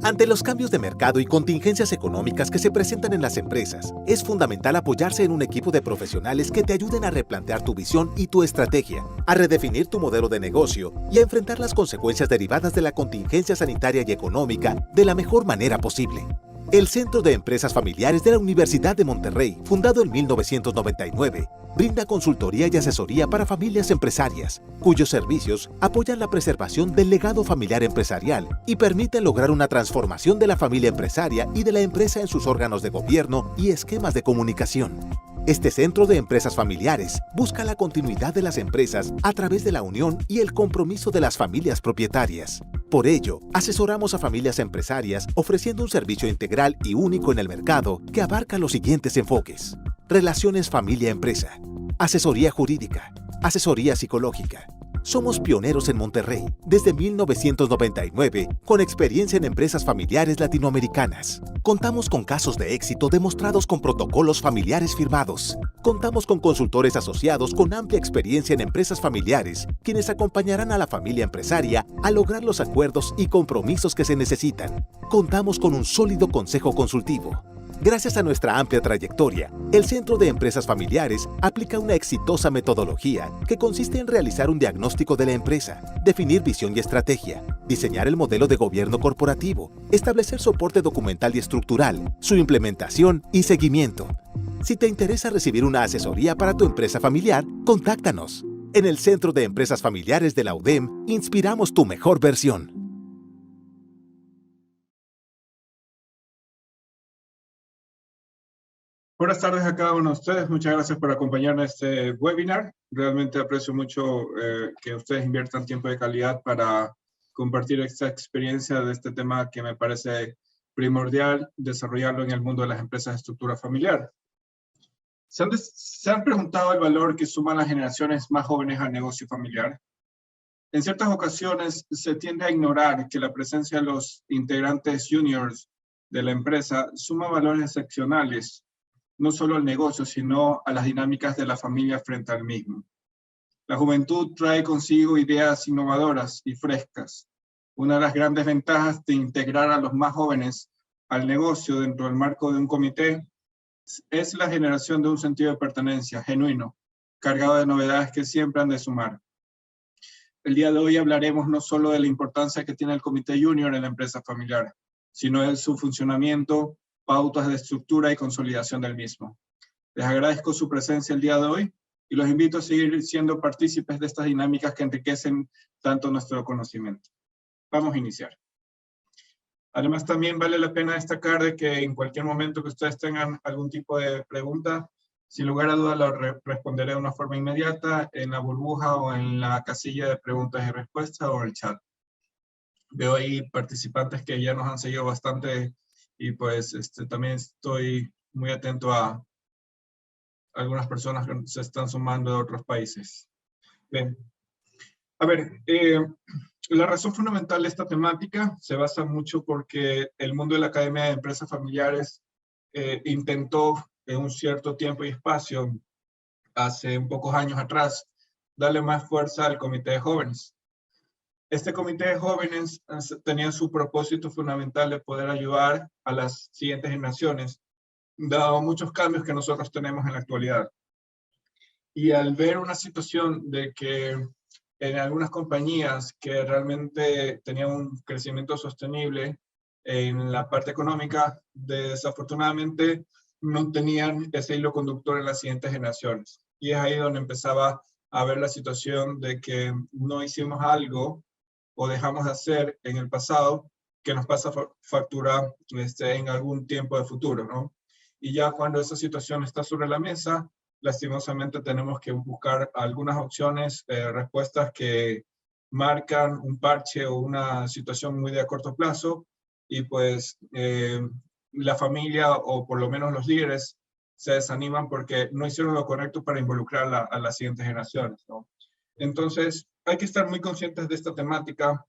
Ante los cambios de mercado y contingencias económicas que se presentan en las empresas, es fundamental apoyarse en un equipo de profesionales que te ayuden a replantear tu visión y tu estrategia, a redefinir tu modelo de negocio y a enfrentar las consecuencias derivadas de la contingencia sanitaria y económica de la mejor manera posible. El Centro de Empresas Familiares de la Universidad de Monterrey, fundado en 1999, brinda consultoría y asesoría para familias empresarias, cuyos servicios apoyan la preservación del legado familiar empresarial y permiten lograr una transformación de la familia empresaria y de la empresa en sus órganos de gobierno y esquemas de comunicación. Este Centro de Empresas Familiares busca la continuidad de las empresas a través de la unión y el compromiso de las familias propietarias. Por ello, asesoramos a familias empresarias ofreciendo un servicio integral y único en el mercado que abarca los siguientes enfoques: relaciones familia-empresa, asesoría jurídica, asesoría psicológica. Somos pioneros en Monterrey desde 1999 con experiencia en empresas familiares latinoamericanas. Contamos con casos de éxito demostrados con protocolos familiares firmados. Contamos con consultores asociados con amplia experiencia en empresas familiares, quienes acompañarán a la familia empresaria a lograr los acuerdos y compromisos que se necesitan. Contamos con un sólido consejo consultivo. Gracias a nuestra amplia trayectoria, el Centro de Empresas Familiares aplica una exitosa metodología que consiste en realizar un diagnóstico de la empresa, definir visión y estrategia, diseñar el modelo de gobierno corporativo, establecer soporte documental y estructural, su implementación y seguimiento. Si te interesa recibir una asesoría para tu empresa familiar, contáctanos. En el Centro de Empresas Familiares de la UDEM, inspiramos tu mejor versión. Buenas tardes a cada uno de ustedes. Muchas gracias por acompañarnos en este webinar. Realmente aprecio mucho que ustedes inviertan tiempo de calidad para compartir esta experiencia de este tema que me parece primordial desarrollarlo en el mundo de las empresas de estructura familiar. ¿Se han preguntado el valor que suman las generaciones más jóvenes al negocio familiar? En ciertas ocasiones se tiende a ignorar que la presencia de los integrantes juniors de la empresa suma valores excepcionales, no solo al negocio, sino a las dinámicas de la familia frente al mismo. La juventud trae consigo ideas innovadoras y frescas. Una de las grandes ventajas de integrar a los más jóvenes al negocio dentro del marco de un comité es la generación de un sentido de pertenencia genuino, cargado de novedades que siempre han de sumar. El día de hoy hablaremos no solo de la importancia que tiene el comité junior en la empresa familiar, sino de su funcionamiento, pautas de estructura y consolidación del mismo. Les agradezco su presencia el día de hoy y los invito a seguir siendo partícipes de estas dinámicas que enriquecen tanto nuestro conocimiento. Vamos a iniciar. Además, también vale la pena destacar de que en cualquier momento que ustedes tengan algún tipo de pregunta, sin lugar a dudas la responderé de una forma inmediata en la burbuja o en la casilla de preguntas y respuestas o en el chat. Veo ahí participantes que ya nos han seguido bastante y pues también estoy muy atento a algunas personas que se están sumando de otros países. Bien. A ver, la razón fundamental de esta temática se basa mucho porque el mundo de la Academia de Empresas Familiares intentó en un cierto tiempo y espacio, hace un pocos años atrás, darle más fuerza al Comité de Jóvenes. Este comité de jóvenes tenía su propósito fundamental de poder ayudar a las siguientes generaciones, dado muchos cambios que nosotros tenemos en la actualidad. Y al ver una situación de que en algunas compañías que realmente tenían un crecimiento sostenible en la parte económica, desafortunadamente no tenían ese hilo conductor en las siguientes generaciones. Y es ahí donde empezaba a ver la situación de que no hicimos algo o dejamos de hacer en el pasado que nos pasa factura en algún tiempo de futuro, ¿no? Y ya cuando esa situación está sobre la mesa, lastimosamente tenemos que buscar algunas opciones, respuestas que marcan un parche o una situación muy de corto plazo y pues la familia o por lo menos los líderes se desaniman porque no hicieron lo correcto para involucrar a las siguientes generaciones, ¿no? Entonces, hay que estar muy conscientes de esta temática.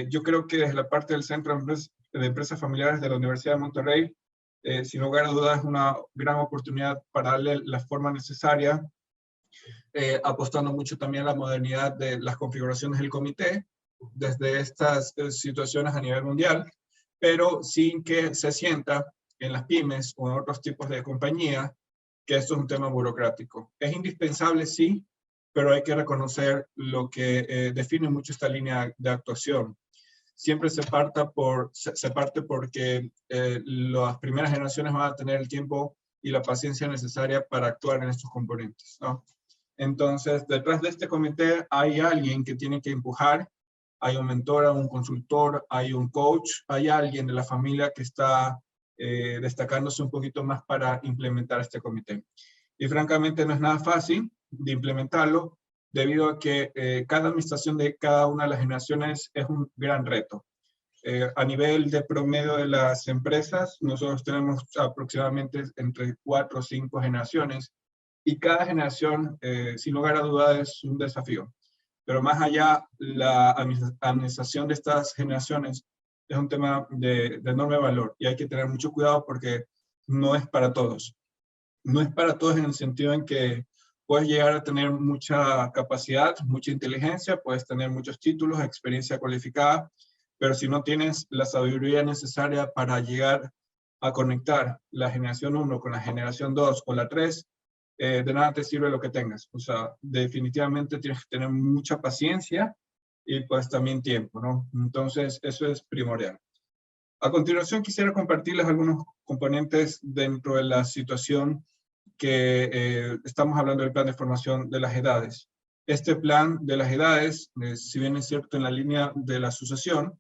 Yo creo que desde la parte del Centro de Empresas Familiares de la Universidad de Monterrey, sin lugar a dudas es una gran oportunidad para darle la forma necesaria, apostando mucho también a la modernidad de las configuraciones del comité, desde estas situaciones a nivel mundial, pero sin que se sienta en las pymes o en otros tipos de compañía que esto es un tema burocrático. Es indispensable, sí, pero hay que reconocer lo que define mucho esta línea de actuación. Siempre se parte porque las primeras generaciones van a tener el tiempo y la paciencia necesaria para actuar en estos componentes, ¿no? Entonces, detrás de este comité hay alguien que tiene que empujar, hay un mentor, un consultor, hay un coach, hay alguien de la familia que está destacándose un poquito más para implementar este comité. Y francamente no es nada fácil de implementarlo, debido a que cada administración de cada una de las generaciones es un gran reto. A nivel de promedio de las empresas, nosotros tenemos aproximadamente entre 4 o 5 generaciones, y cada generación, sin lugar a dudas, es un desafío. Pero más allá, la administración de estas generaciones es un tema de enorme valor, y hay que tener mucho cuidado porque no es para todos. No es para todos en el sentido en que puedes llegar a tener mucha capacidad, mucha inteligencia, puedes tener muchos títulos, experiencia cualificada, pero si no tienes la sabiduría necesaria para llegar a conectar la generación 1 con la generación 2 o la 3, de nada te sirve lo que tengas. O sea, definitivamente tienes que tener mucha paciencia y pues también tiempo, ¿no? Entonces, eso es primordial. A continuación, quisiera compartirles algunos componentes dentro de la situación que estamos hablando del plan de formación de las edades. Este plan de las edades, si bien es cierto en la línea de la sucesión,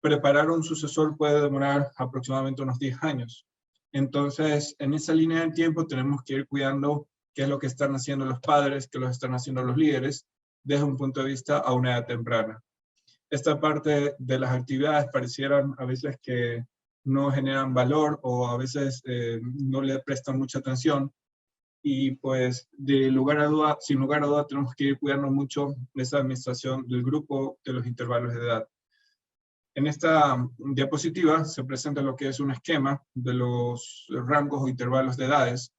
preparar un sucesor puede demorar aproximadamente unos 10 años. Entonces, en esa línea de tiempo tenemos que ir cuidando qué es lo que están haciendo los padres, qué lo están haciendo los líderes, desde un punto de vista a una edad temprana. Esta parte de las actividades parecieran a veces que no generan valor o a veces no le prestan mucha atención, y pues sin lugar a duda tenemos que ir cuidando mucho de esa administración del grupo de los intervalos de edad. En esta diapositiva se presenta lo que es un esquema de los rangos o intervalos de edades.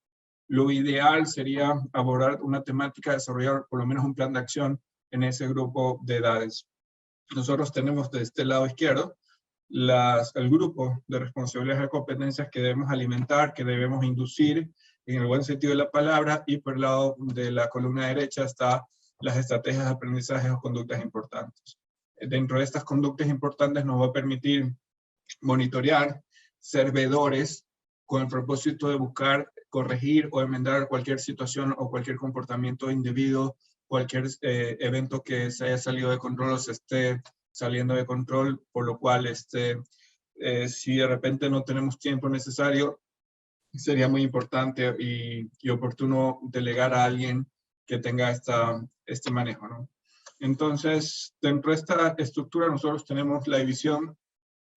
Lo ideal sería abordar una temática, desarrollar por lo menos un plan de acción en ese grupo de edades. Nosotros tenemos de este lado izquierdo el grupo de responsabilidades y competencias que debemos alimentar, que debemos inducir en el buen sentido de la palabra, y por el lado de la columna derecha está las estrategias de aprendizaje o conductas importantes. Dentro de estas conductas importantes nos va a permitir monitorear, ser veedores, con el propósito de buscar corregir o enmendar cualquier situación o cualquier comportamiento indebido, cualquier evento que se haya salido de control o se esté saliendo de control, por lo cual si de repente no tenemos tiempo necesario, sería muy importante y oportuno delegar a alguien que tenga este manejo, ¿no? Entonces, dentro de esta estructura nosotros tenemos la división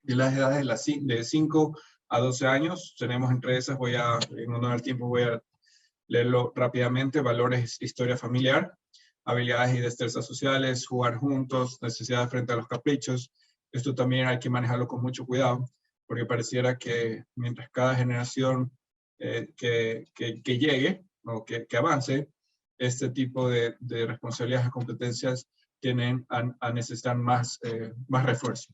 de las edades de 5 a 12 años. Tenemos entre esas, en honor al tiempo voy a leerlo rápidamente: valores, historia familiar, habilidades y destrezas sociales, jugar juntos, necesidades frente a los caprichos. Esto también hay que manejarlo con mucho cuidado, porque pareciera que mientras cada generación que llegue o que avance, este tipo de responsabilidades y competencias tienen a necesitar más refuerzo.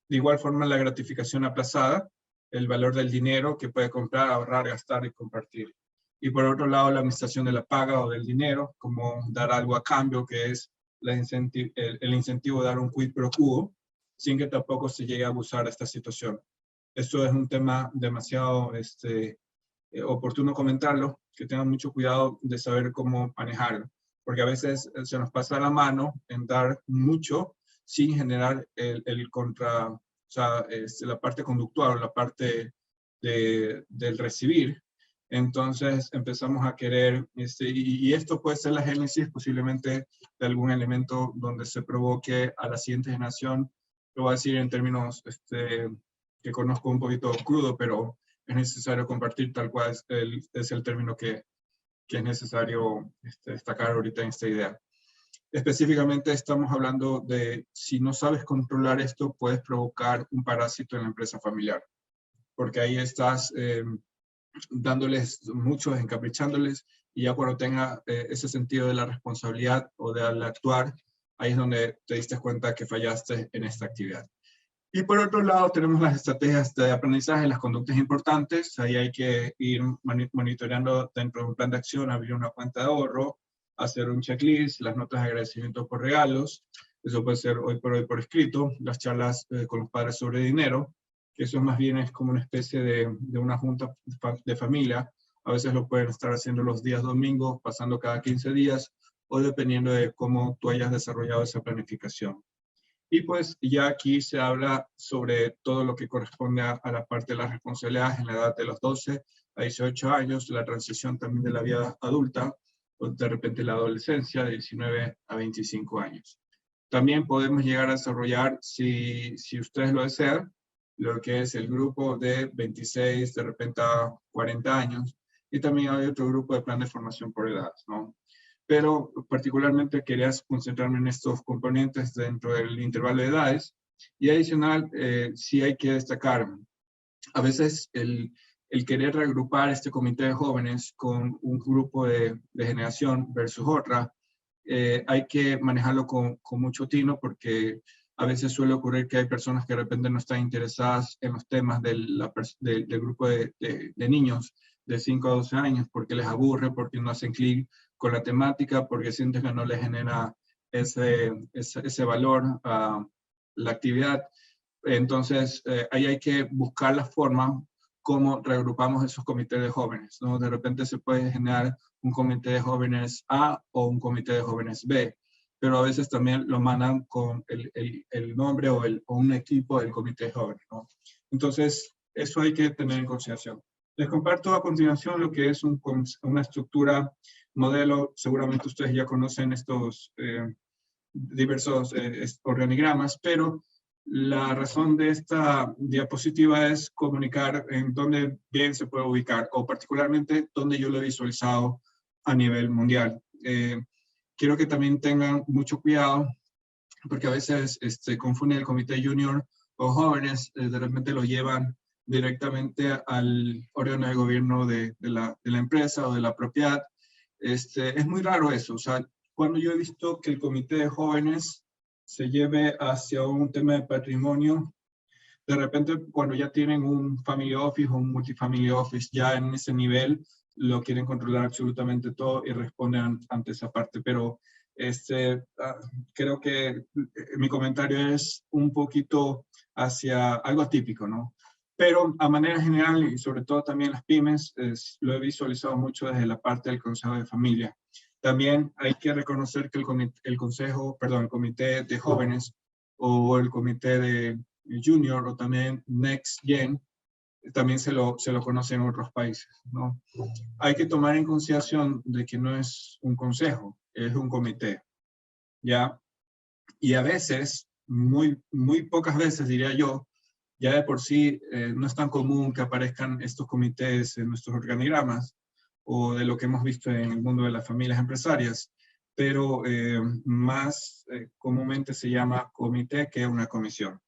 De igual forma, la gratificación aplazada, el valor del dinero que puede comprar, ahorrar, gastar y compartir. Y por otro lado, la administración de la paga o del dinero, como dar algo a cambio, que es el incentivo de dar un quid pro quo, sin que tampoco se llegue a abusar de esta situación. Esto es un tema demasiado oportuno comentarlo, que tengan mucho cuidado de saber cómo manejarlo, porque a veces se nos pasa la mano en dar mucho sin generar la parte conductual o la parte del recibir. Entonces empezamos a querer, y esto puede ser la génesis posiblemente de algún elemento donde se provoque a la siguiente generación. Lo voy a decir en términos que conozco un poquito crudo, pero es necesario compartir tal cual es el término que es necesario destacar ahorita en esta idea. Específicamente estamos hablando de, si no sabes controlar esto, puedes provocar un parásito en la empresa familiar, porque ahí estás dándoles mucho, encaprichándoles, y ya cuando tenga ese sentido de la responsabilidad o del actuar, ahí es donde te diste cuenta que fallaste en esta actividad. Y por otro lado, tenemos las estrategias de aprendizaje, las conductas importantes. Ahí hay que ir monitoreando dentro de un plan de acción, abrir una cuenta de ahorro, hacer un checklist, las notas de agradecimiento por regalos. Eso puede ser hoy por escrito, las charlas con los padres sobre dinero, que eso más bien es como una especie de una junta de familia. A veces lo pueden estar haciendo los días domingos, pasando cada 15 días, o dependiendo de cómo tú hayas desarrollado esa planificación. Y pues ya aquí se habla sobre todo lo que corresponde a la parte de las responsabilidades en la edad de los 12 a 18 años, la transición también de la vida adulta, o de repente la adolescencia de 19 a 25 años. También podemos llegar a desarrollar, si ustedes lo desean, lo que es el grupo de 26, de repente a 40 años, y también hay otro grupo de plan de formación por edades, ¿no? Pero particularmente quería concentrarme en estos componentes dentro del intervalo de edades. Y adicional, sí hay que destacar, a veces el querer reagrupar este comité de jóvenes con un grupo de generación versus otra, hay que manejarlo con mucho tino, porque a veces suele ocurrir que hay personas que de repente no están interesadas en los temas del grupo de niños de 5 a 12 años, porque les aburre, porque no hacen clic con la temática, porque sienten que no les genera ese valor a la actividad. Entonces, ahí hay que buscar la forma como reagrupamos esos comités de jóvenes, ¿no? De repente se puede generar un comité de jóvenes A o un comité de jóvenes B, pero a veces también lo mandan con el nombre o un equipo del comité de jóvenes, ¿no? Entonces, eso hay que tener en consideración. Les comparto a continuación lo que es una estructura, modelo. Seguramente ustedes ya conocen estos diversos organigramas, pero la razón de esta diapositiva es comunicar en dónde bien se puede ubicar, o particularmente dónde yo lo he visualizado a nivel mundial. Quiero que también tengan mucho cuidado, porque a veces confunden el comité junior o jóvenes, de repente lo llevan directamente al órgano de gobierno de la empresa o de la propiedad. Es muy raro eso. O sea, cuando yo he visto que el comité de jóvenes se lleve hacia un tema de patrimonio, de repente cuando ya tienen un family office o un multifamily office, ya en ese nivel lo quieren controlar absolutamente todo y responden ante esa parte. Pero creo que mi comentario es un poquito hacia algo atípico, ¿no? Pero a manera general, y sobre todo también las pymes, lo he visualizado mucho desde la parte del consejo de familia. También hay que reconocer que el comité de jóvenes o el comité de junior o también Next Gen, también se lo conoce en otros países, ¿no? Hay que tomar en consideración de que no es un consejo, es un comité, ¿ya? Y a veces, muy pocas veces diría yo, ya de por sí no es tan común que aparezcan estos comités en nuestros organigramas o de lo que hemos visto en el mundo de las familias empresarias, pero más comúnmente se llama comité que una comisión.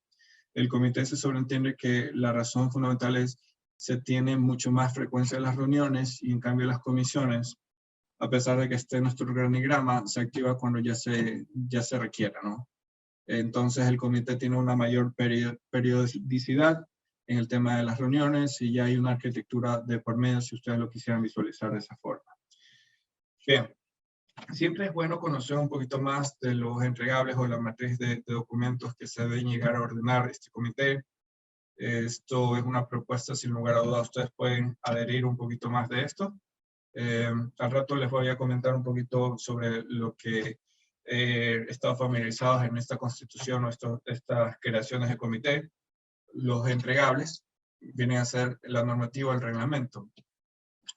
El comité se sobreentiende que la razón fundamental es se tiene mucho más frecuencia en las reuniones, y en cambio las comisiones, a pesar de que esté en nuestro organigrama, se activa cuando ya se requiera, ¿no? Entonces el comité tiene una mayor periodicidad en el tema de las reuniones, y ya hay una arquitectura de por medio si ustedes lo quisieran visualizar de esa forma. Bien, siempre es bueno conocer un poquito más de los entregables o la matriz de documentos que se deben llegar a ordenar este comité. Esto es una propuesta, sin lugar a dudas, ustedes pueden adherir un poquito más de esto. Al rato les voy a comentar un poquito sobre lo que he estado familiarizados en esta constitución o estas creaciones de comité. Los entregables vienen a ser la normativa, el reglamento,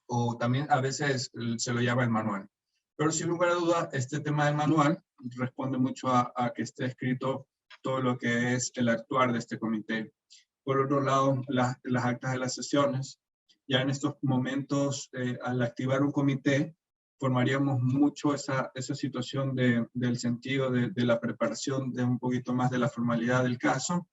o también a veces se lo llama el manual. Pero sin lugar a dudas, este tema del manual responde mucho a que esté escrito todo lo que es el actuar de este comité. Por otro lado, las actas de las sesiones. Ya en estos momentos, al activar un comité, formaríamos mucho esa situación del sentido de la preparación, de un poquito más de la formalidad del caso,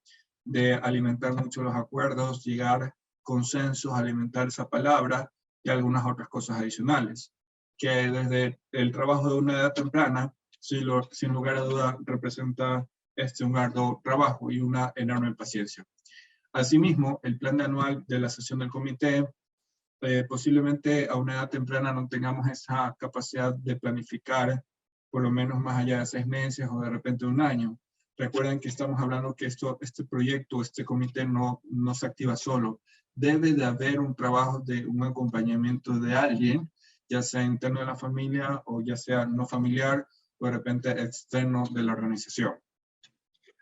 de alimentar mucho los acuerdos, llegar a consensos, alimentar esa palabra y algunas otras cosas adicionales, que desde el trabajo de una edad temprana, sin lugar a duda, representa un arduo trabajo y una enorme paciencia. Asimismo, el plan anual de la sesión del comité, posiblemente a una edad temprana no tengamos esa capacidad de planificar por lo menos más allá de 6 meses o de repente un año. Recuerden que estamos hablando que este proyecto, este comité no se activa solo. Debe de haber un trabajo de un acompañamiento de alguien, ya sea interno de la familia o ya sea no familiar o de repente externo de la organización.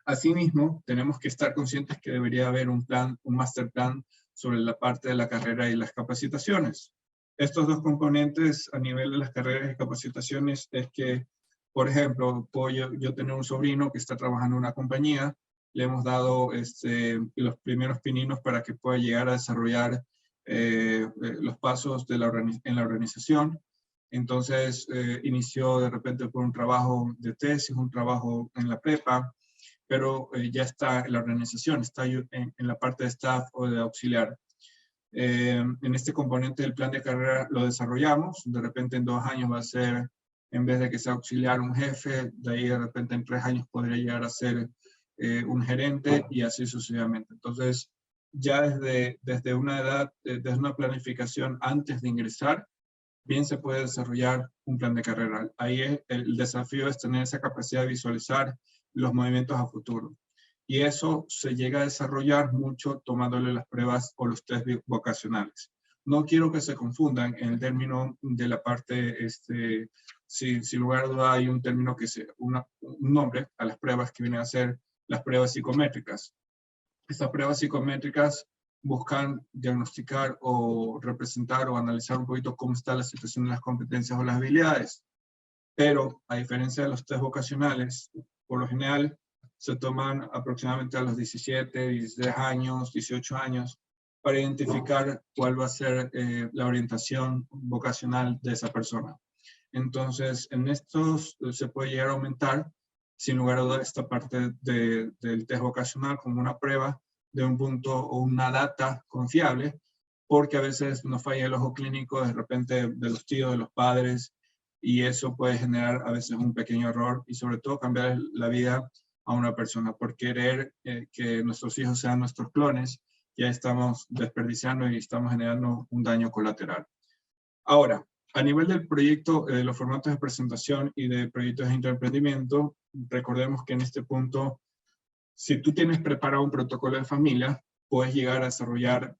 Asimismo, tenemos que estar conscientes que debería haber un plan, un master plan sobre la parte de la carrera y las capacitaciones. Estos dos componentes a nivel de las carreras y capacitaciones es que, por ejemplo, puedo yo tener un sobrino que está trabajando en una compañía, le hemos dado los primeros pininos para que pueda llegar a desarrollar los pasos en la organización. Entonces, inició de repente por un trabajo de tesis, un trabajo en la prepa, pero ya está en la organización, está en la parte de staff o de auxiliar. En este componente del plan de carrera lo desarrollamos, de repente en 2 años va a ser, en vez de que sea auxiliar, un jefe, de ahí de repente en 3 años podría llegar a ser un gerente y así sucesivamente. Entonces, ya desde una edad, desde una planificación antes de ingresar, bien se puede desarrollar un plan de carrera. Ahí el desafío es tener esa capacidad de visualizar los movimientos a futuro. Y eso se llega a desarrollar mucho tomándole las pruebas o los test vocacionales. No quiero que se confundan en el término de la parte, sin lugar a duda hay un término un nombre a las pruebas que vienen a ser las pruebas psicométricas. Estas pruebas psicométricas buscan diagnosticar o representar o analizar un poquito cómo está la situación de las competencias o las habilidades. Pero, a diferencia de los test vocacionales, por lo general se toman aproximadamente a los 17, 16 años, 18 años, para identificar cuál va a ser la orientación vocacional de esa persona. Entonces, en estos se puede llegar a aumentar, sin lugar a dudas, esta parte del test vocacional como una prueba de un punto o una data confiable, porque a veces nos falla el ojo clínico de repente de los tíos, de los padres, y eso puede generar a veces un pequeño error y sobre todo cambiar la vida a una persona. Por querer que nuestros hijos sean nuestros clones, ya estamos desperdiciando y estamos generando un daño colateral. Ahora, a nivel del proyecto, los formatos de presentación y de proyectos de intraemprendimiento, recordemos que en este punto, si tú tienes preparado un protocolo de familia, puedes llegar a desarrollar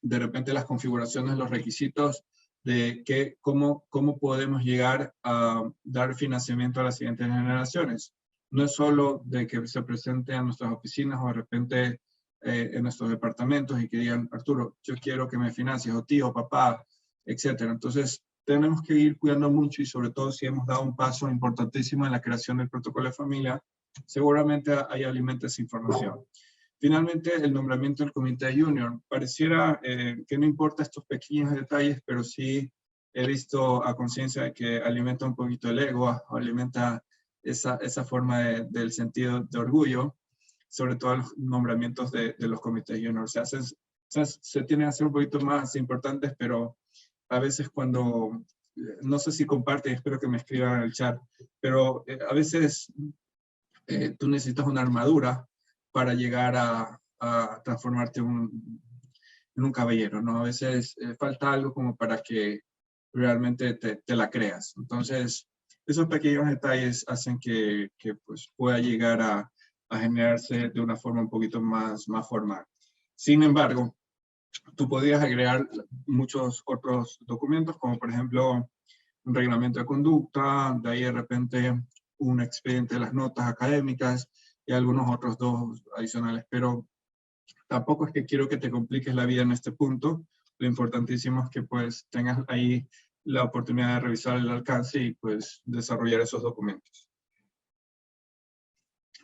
de repente las configuraciones, los requisitos de cómo podemos llegar a dar financiamiento a las siguientes generaciones. No es solo de que se presente a nuestras oficinas o de repente en nuestros departamentos y que digan, Arturo, yo quiero que me financies, o tío, papá, etcétera. Entonces, tenemos que ir cuidando mucho y sobre todo si hemos dado un paso importantísimo en la creación del protocolo de familia, seguramente ahí alimenta esa información. Finalmente, el nombramiento del comité junior. Pareciera que no importa estos pequeños detalles, pero sí he visto a conciencia de que alimenta un poquito el ego, alimenta esa forma del sentido de orgullo, sobre todo los nombramientos de los comités junior. Se tienen que hacer un poquito más importantes, pero a veces cuando, no sé si comparten, espero que me escriban en el chat, pero a veces tú necesitas una armadura para llegar a transformarte en un caballero, ¿no? A veces falta algo como para que realmente te la creas. Entonces, esos pequeños detalles hacen que pues, pueda llegar a generarse de una forma un poquito más formal. Sin embargo, tú podrías agregar muchos otros documentos, como por ejemplo un reglamento de conducta, de ahí de repente un expediente de las notas académicas y algunos otros 2 adicionales, pero tampoco es que quiero que te compliques la vida en este punto. Lo importantísimo es que pues tengas ahí la oportunidad de revisar el alcance y pues desarrollar esos documentos.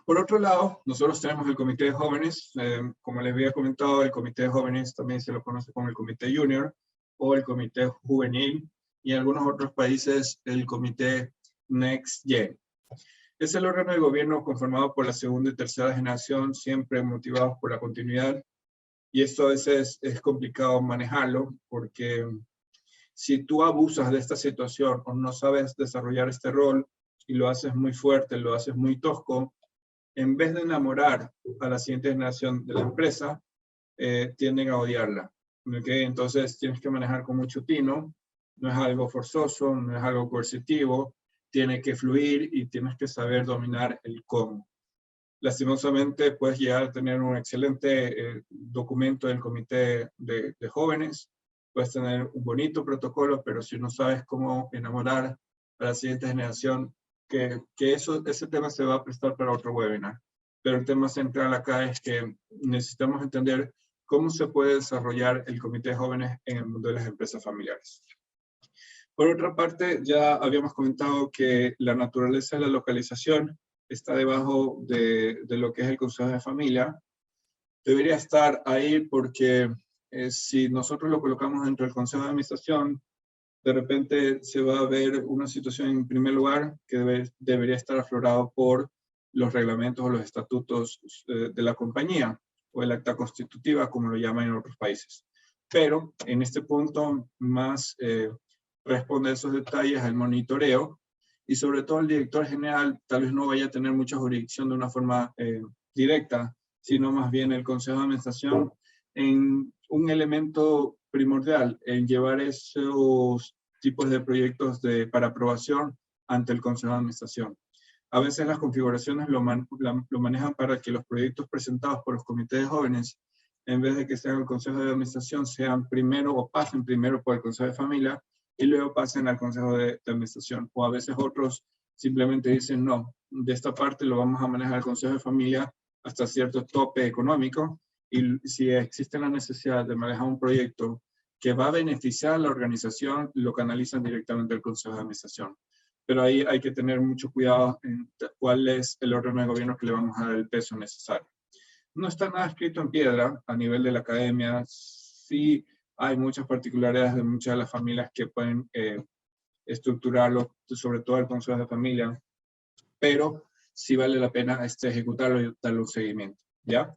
Por otro lado, nosotros tenemos el Comité de Jóvenes. Como les había comentado, el Comité de Jóvenes también se lo conoce como el Comité Junior o el Comité Juvenil y en algunos otros países el Comité Next Gen. Es el órgano de gobierno conformado por la segunda y tercera generación, siempre motivados por la continuidad. Y esto a veces es complicado manejarlo porque si tú abusas de esta situación o no sabes desarrollar este rol y lo haces muy fuerte, lo haces muy tosco, en vez de enamorar a la siguiente generación de la empresa, tienden a odiarla. ¿Okay? Entonces tienes que manejar con mucho tino, no es algo forzoso, no es algo coercitivo, tiene que fluir y tienes que saber dominar el cómo. Lastimosamente puedes llegar a tener un excelente documento del comité de jóvenes, puedes tener un bonito protocolo, pero si no sabes cómo enamorar a la siguiente generación, ese tema se va a prestar para otro webinar. Pero el tema central acá es que necesitamos entender cómo se puede desarrollar el comité de jóvenes en el mundo de las empresas familiares. Por otra parte, ya habíamos comentado que la naturaleza de la localización está debajo de lo que es el Consejo de Familia. Debería estar ahí porque si nosotros lo colocamos dentro del Consejo de Administración, de repente se va a ver una situación en primer lugar que debería estar aflorado por los reglamentos o los estatutos de la compañía o el acta constitutiva, como lo llaman en otros países. Pero en este punto más responde a esos detalles al monitoreo y sobre todo el director general tal vez no vaya a tener mucha jurisdicción de una forma directa, sino más bien el Consejo de Administración en un elemento primordial en llevar esos tipos de proyectos para aprobación ante el Consejo de Administración. A veces las configuraciones lo manejan para que los proyectos presentados por los comités de jóvenes, en vez de que sean el Consejo de Administración, sean primero o pasen primero por el Consejo de Familia y luego pasen al Consejo de Administración. O a veces otros simplemente dicen, no, de esta parte lo vamos a manejar el Consejo de Familia hasta cierto tope económico, y si existe la necesidad de manejar un proyecto que va a beneficiar a la organización, lo canalizan directamente al Consejo de Administración. Pero ahí hay que tener mucho cuidado en cuál es el órgano de gobierno que le vamos a dar el peso necesario. No está nada escrito en piedra a nivel de la academia. Sí hay muchas particularidades de muchas de las familias que pueden estructurarlo, sobre todo el Consejo de Familia, pero sí vale la pena ejecutarlo y darle un seguimiento, ¿ya?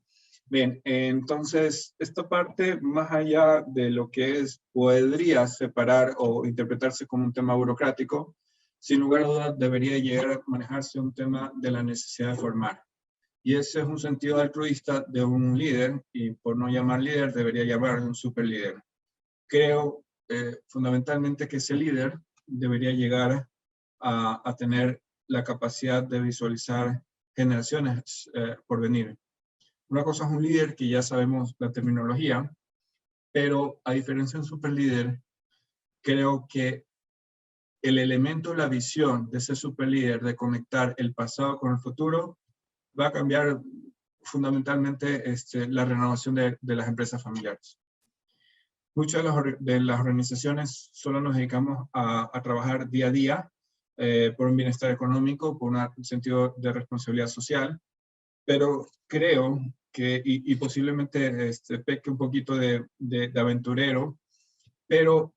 Bien, entonces, esta parte, más allá de lo que podría separar o interpretarse como un tema burocrático, sin lugar a dudas debería llegar a manejarse un tema de la necesidad de formar. Y ese es un sentido altruista de un líder, y por no llamar líder, debería llamar un superlíder. Creo fundamentalmente que ese líder debería llegar a tener la capacidad de visualizar generaciones por venir. Una cosa es un líder, que ya sabemos la terminología, pero a diferencia de un superlíder, creo que el elemento, la visión de ese superlíder de conectar el pasado con el futuro va a cambiar fundamentalmente la renovación de las empresas familiares. Muchas de las organizaciones solo nos dedicamos a trabajar día a día por un bienestar económico, por un sentido de responsabilidad social, pero creo que, y posiblemente peque un poquito de aventurero, pero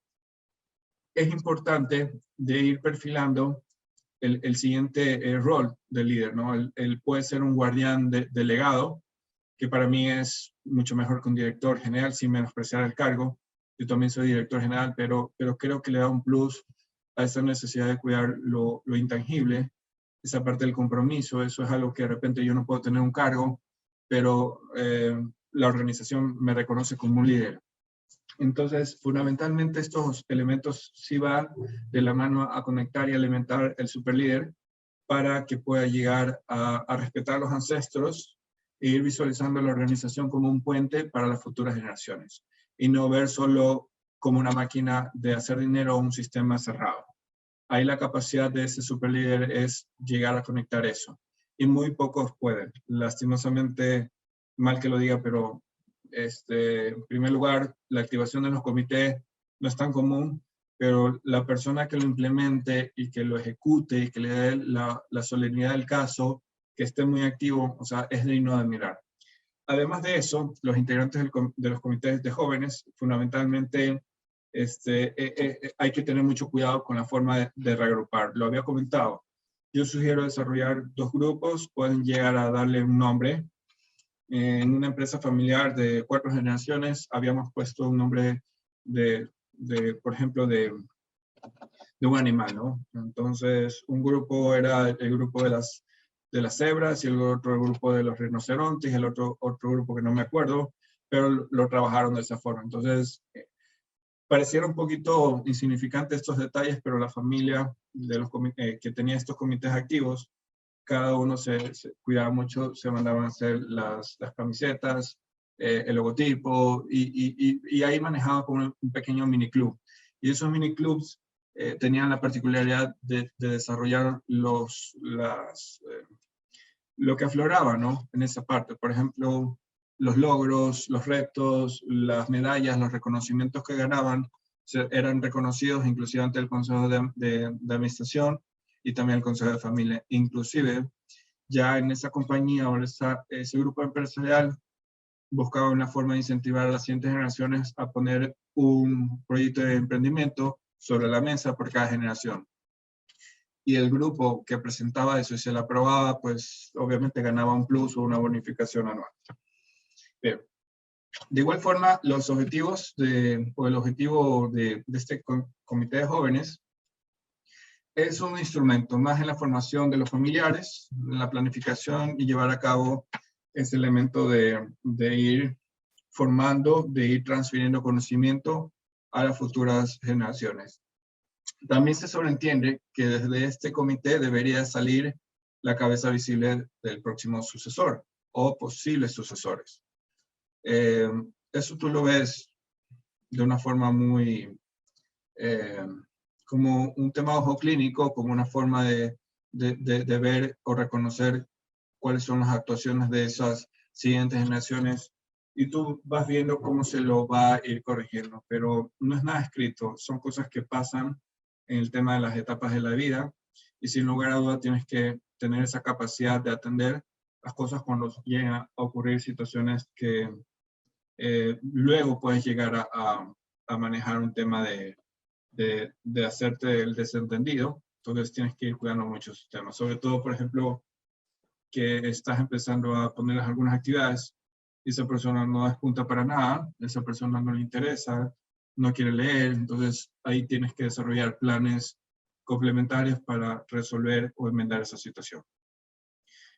es importante de ir perfilando el siguiente rol del líder, ¿no? Él puede ser un guardián delegado, que para mí es mucho mejor que un director general, sin menospreciar el cargo. Yo también soy director general, pero creo que le da un plus a esa necesidad de cuidar lo intangible, esa parte del compromiso. Eso es algo que de repente yo no puedo tener un cargo, pero la organización me reconoce como un líder. Entonces, fundamentalmente estos elementos sí van de la mano a conectar y alimentar el superlíder para que pueda llegar a respetar los ancestros e ir visualizando la organización como un puente para las futuras generaciones y no ver solo como una máquina de hacer dinero o un sistema cerrado. Ahí la capacidad de ese superlíder es llegar a conectar eso. Y muy pocos pueden. Lastimosamente, mal que lo diga, pero en primer lugar, la activación de los comités no es tan común, pero la persona que lo implemente y que lo ejecute y que le dé la solemnidad del caso, que esté muy activo, o sea, es digno de admirar. Además de eso, los integrantes de los comités de jóvenes, fundamentalmente, hay que tener mucho cuidado con la forma de reagrupar. Lo había comentado. Yo sugiero desarrollar 2 grupos, pueden llegar a darle un nombre. En una empresa familiar de 4 generaciones, habíamos puesto un nombre por ejemplo, de un animal, ¿no? Entonces, un grupo era el grupo de las de las cebras y el otro grupo de los rinocerontes, el otro grupo que no me acuerdo, pero lo trabajaron de esa forma. Entonces, pareciera un poquito insignificante estos detalles, pero la familia de los que tenía estos comités activos, cada uno se cuidaba mucho, se mandaban a hacer las camisetas, el logotipo, y ahí manejaba como un pequeño miniclub. Y esos miniclubs tenían la particularidad de desarrollar lo que afloraba, ¿no? En esa parte. Por ejemplo, los logros, los retos, las medallas, los reconocimientos que ganaban eran reconocidos inclusive ante el Consejo de Administración y también el Consejo de Familia. Inclusive, ya en esa compañía o ese grupo empresarial buscaba una forma de incentivar a las siguientes generaciones a poner un proyecto de emprendimiento sobre la mesa por cada generación. Y el grupo que presentaba eso y se le aprobaba, pues obviamente ganaba un plus o una bonificación anual. Bien. De igual forma, los objetivos o el objetivo de este comité de jóvenes es un instrumento más en la formación de los familiares, en la planificación y llevar a cabo ese elemento de ir formando, de ir transfiriendo conocimiento a las futuras generaciones. También se sobreentiende que desde este comité debería salir la cabeza visible del próximo sucesor o posibles sucesores. Eso tú lo ves de una forma muy, como un tema de ojo clínico, como una forma de ver o reconocer cuáles son las actuaciones de esas siguientes generaciones, y tú vas viendo cómo se lo va a ir corrigiendo, pero no es nada escrito, son cosas que pasan en el tema de las etapas de la vida, y sin lugar a duda tienes que tener esa capacidad de atender las cosas cuando llegan a ocurrir situaciones que luego puedes llegar a manejar un tema de hacerte el desentendido. Entonces tienes que ir cuidando mucho esos temas, sobre todo, por ejemplo, que estás empezando a poner algunas actividades y esa persona no despunta para nada, esa persona no le interesa, no quiere leer, entonces ahí tienes que desarrollar planes complementarios para resolver o enmendar esa situación.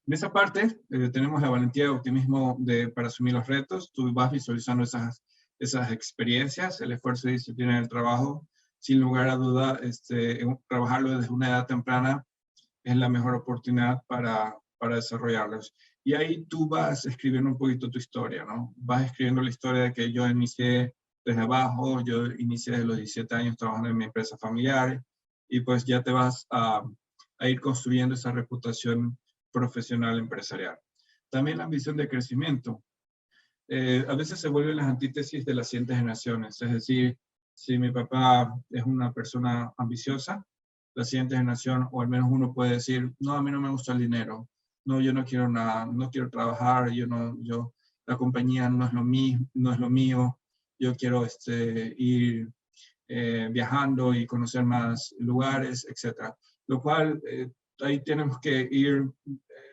En esa parte tenemos la valentía y optimismo para asumir los retos. Tú vas visualizando esas experiencias, el esfuerzo y disciplina del trabajo. Sin lugar a duda, trabajarlo desde una edad temprana es la mejor oportunidad para desarrollarlos. Y ahí tú vas escribiendo un poquito tu historia, ¿no? Vas escribiendo la historia de que yo inicié desde abajo, yo inicié desde los 17 años trabajando en mi empresa familiar, y pues ya te vas a ir construyendo esa reputación profesional empresarial. También la ambición de crecimiento. A veces se vuelven las antítesis de las siguientes generaciones. Es decir, si mi papá es una persona ambiciosa, la siguiente generación, o al menos uno puede decir, no, a mí no me gusta el dinero, no, yo no quiero nada, no quiero trabajar, la compañía no es lo mío, yo quiero ir viajando y conocer más lugares, etc. Lo cual ahí tenemos que ir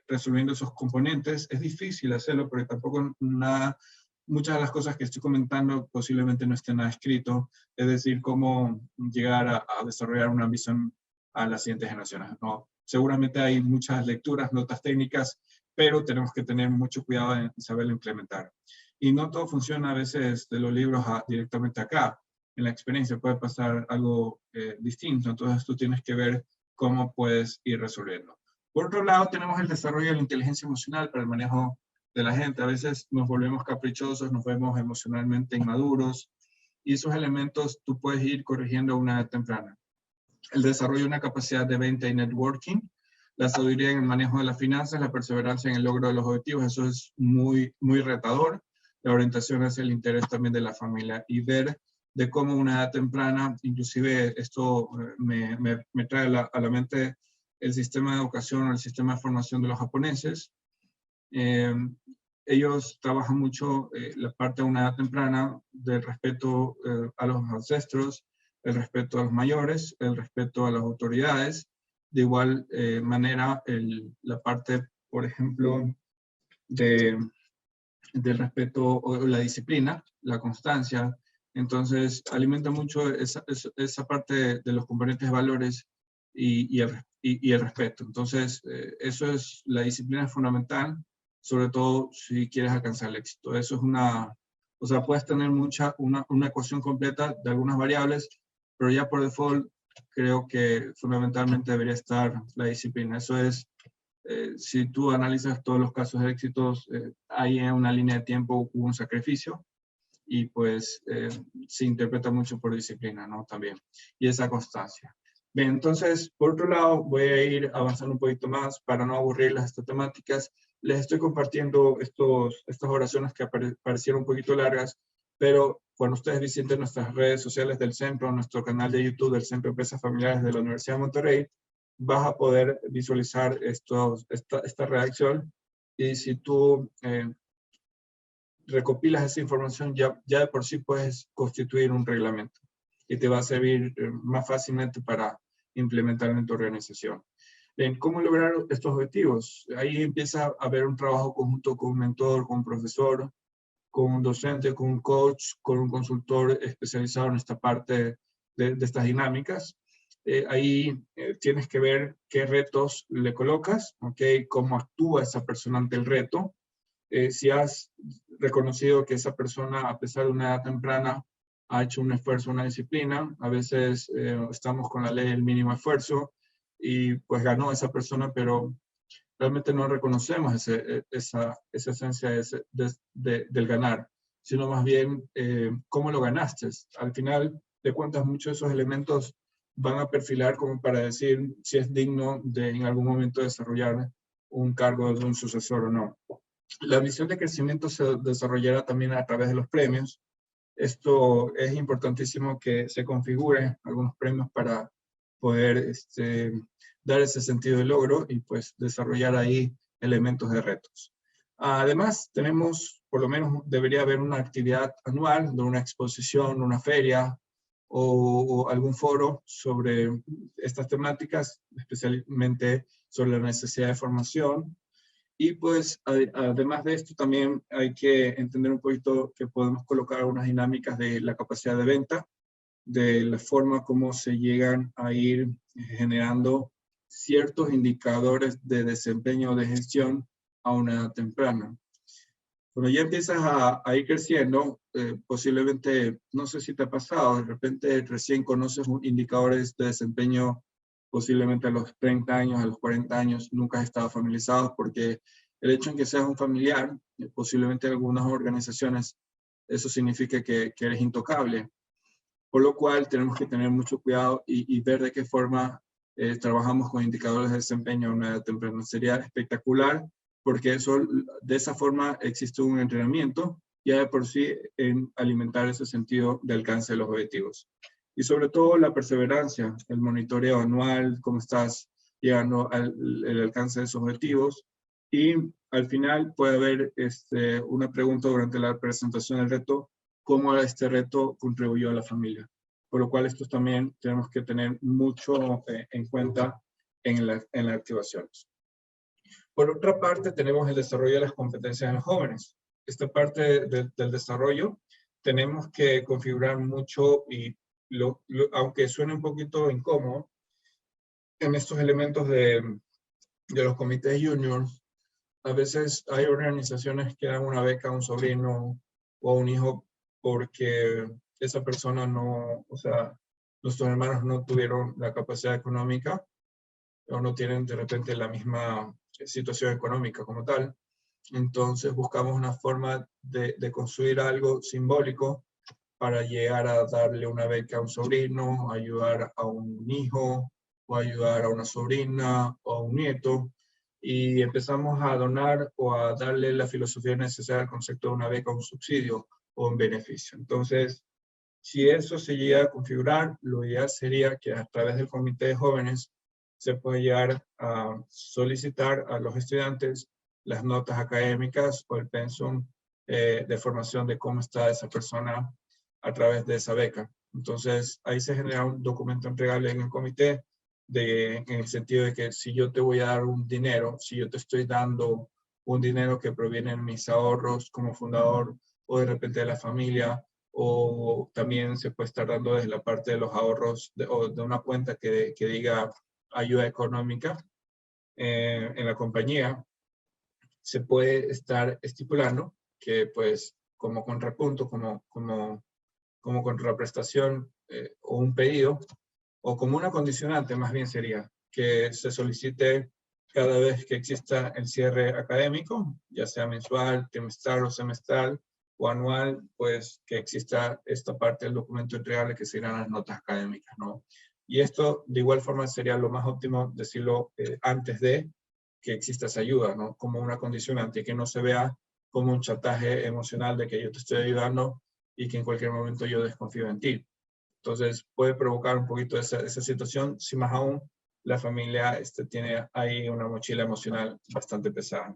resolviendo esos componentes. Es difícil hacerlo porque tampoco muchas de las cosas que estoy comentando posiblemente no estén nada escrito, es decir, cómo llegar a desarrollar una visión a las siguientes generaciones, ¿no? Seguramente hay muchas lecturas, notas técnicas, pero tenemos que tener mucho cuidado en saberlo implementar. Y no todo funciona a veces de los libros directamente acá. En la experiencia puede pasar algo distinto, entonces tú tienes que ver cómo puedes ir resolviendo. Por otro lado, tenemos el desarrollo de la inteligencia emocional para el manejo de la gente. A veces nos volvemos caprichosos, nos vemos emocionalmente inmaduros, y esos elementos tú puedes ir corrigiendo a una edad temprana. El desarrollo de una capacidad de venta y networking, la sabiduría en el manejo de las finanzas, la perseverancia en el logro de los objetivos, eso es muy, muy retador. La orientación hacia el interés también de la familia y ver de cómo una edad temprana, inclusive esto me trae a la mente el sistema de educación o el sistema de formación de los japoneses. Ellos trabajan mucho la parte de una edad temprana del respeto a los ancestros, el respeto a los mayores, el respeto a las autoridades. De igual manera, la parte, por ejemplo, del respeto o la disciplina, la constancia. Entonces, alimenta mucho esa parte de los componentes de valores y y el respeto. Entonces, eso es, la disciplina es fundamental, sobre todo si quieres alcanzar el éxito. Eso es o sea, puedes tener una ecuación completa de algunas variables, pero ya por default creo que fundamentalmente debería estar la disciplina. Eso es, si tú analizas todos los casos de éxitos, hay en una línea de tiempo hubo un sacrificio, y pues se interpreta mucho por disciplina, ¿no? También. Y esa constancia. Bien, entonces, por otro lado, voy a ir avanzando un poquito más para no aburrirlas estas temáticas. Les estoy compartiendo estas oraciones que parecieron un poquito largas, pero cuando ustedes visiten nuestras redes sociales del centro, nuestro canal de YouTube del Centro de Empresas Familiares de la Universidad de Monterrey, vas a poder visualizar esta redacción. Y si tú recopilas esa información, ya de por sí puedes constituir un reglamento y te va a servir más fácilmente para implementar en tu organización. ¿Cómo lograr estos objetivos? Ahí empieza a haber un trabajo conjunto con un mentor, con un profesor, con un docente, con un coach, con un consultor especializado en esta parte de estas dinámicas. Ahí tienes que ver qué retos le colocas, ¿okay? Cómo actúa esa persona ante el reto. Si has reconocido que esa persona, a pesar de una edad temprana, ha hecho un esfuerzo, una disciplina. A veces estamos con la ley del mínimo esfuerzo y pues ganó esa persona, pero realmente no reconocemos esa esencia del ganar, sino más bien cómo lo ganaste. Al final de cuentas, muchos de esos elementos van a perfilar como para decir si es digno de en algún momento desarrollar un cargo de un sucesor o no. La visión de crecimiento se desarrollará también a través de los premios. Esto es importantísimo que se configure algunos premios para poder dar ese sentido de logro y pues desarrollar ahí elementos de retos. Además, tenemos, por lo menos debería haber una actividad anual de una exposición, una feria o algún foro sobre estas temáticas, especialmente sobre la necesidad de formación. Y pues, además de esto, también hay que entender un poquito que podemos colocar unas dinámicas de la capacidad de venta, de la forma como se llegan a ir generando ciertos indicadores de desempeño de gestión a una edad temprana. Cuando ya empiezas a ir creciendo, posiblemente, no sé si te ha pasado, de repente recién conoces indicadores de desempeño posiblemente a los 30 años, a los 40 años, nunca has estado familiarizado porque el hecho en que seas un familiar, posiblemente en algunas organizaciones, eso significa que eres intocable. Por lo cual tenemos que tener mucho cuidado y ver de qué forma trabajamos con indicadores de desempeño a una edad temprana. Sería espectacular porque de esa forma existe un entrenamiento ya de por sí en alimentar ese sentido de alcance de los objetivos. Y sobre todo la perseverancia, el monitoreo anual, cómo estás llegando al alcance de esos objetivos. Y al final puede haber una pregunta durante la presentación del reto, cómo este reto contribuyó a la familia. Por lo cual estos también tenemos que tener mucho en cuenta en las activaciones. Por otra parte, tenemos el desarrollo de las competencias en los jóvenes. Esta parte del desarrollo tenemos que configurar mucho y aunque suene un poquito incómodo, en estos elementos de los comités juniors, a veces hay organizaciones que dan una beca a un sobrino o a un hijo porque esa persona no, o sea, nuestros hermanos no tuvieron la capacidad económica o no tienen de repente la misma situación económica como tal. Entonces buscamos una forma de construir algo simbólico para llegar a darle una beca a un sobrino, ayudar a un hijo, o ayudar a una sobrina, o a un nieto, y empezamos a donar o a darle la filosofía necesaria al concepto de una beca, un subsidio o un beneficio. Entonces, si eso se llega a configurar, lo ideal sería que a través del comité de jóvenes se pueda llegar a solicitar a los estudiantes las notas académicas o el pensum de formación de cómo está esa persona a través de esa beca. Entonces, ahí se genera un documento entregable en el comité en el sentido de que si yo te voy a dar un dinero, si yo te estoy dando un dinero que proviene de mis ahorros como fundador o de repente de la familia, o también se puede estar dando desde la parte de los ahorros o de una cuenta que diga ayuda económica en la compañía, se puede estar estipulando que, pues, como contrapunto, como contraprestación o un pedido, o como una condicionante más bien sería, que se solicite cada vez que exista el cierre académico, ya sea mensual, trimestral o semestral, o anual, pues que exista esta parte del documento entregable que serán las notas académicas, ¿no? Y esto, de igual forma, sería lo más óptimo decirlo antes de que exista esa ayuda, ¿no? Como una condicionante, que no se vea como un chantaje emocional de que yo te estoy ayudando y que en cualquier momento yo desconfío en ti. Entonces puede provocar un poquito esa situación, si más aún la familia tiene ahí una mochila emocional bastante pesada.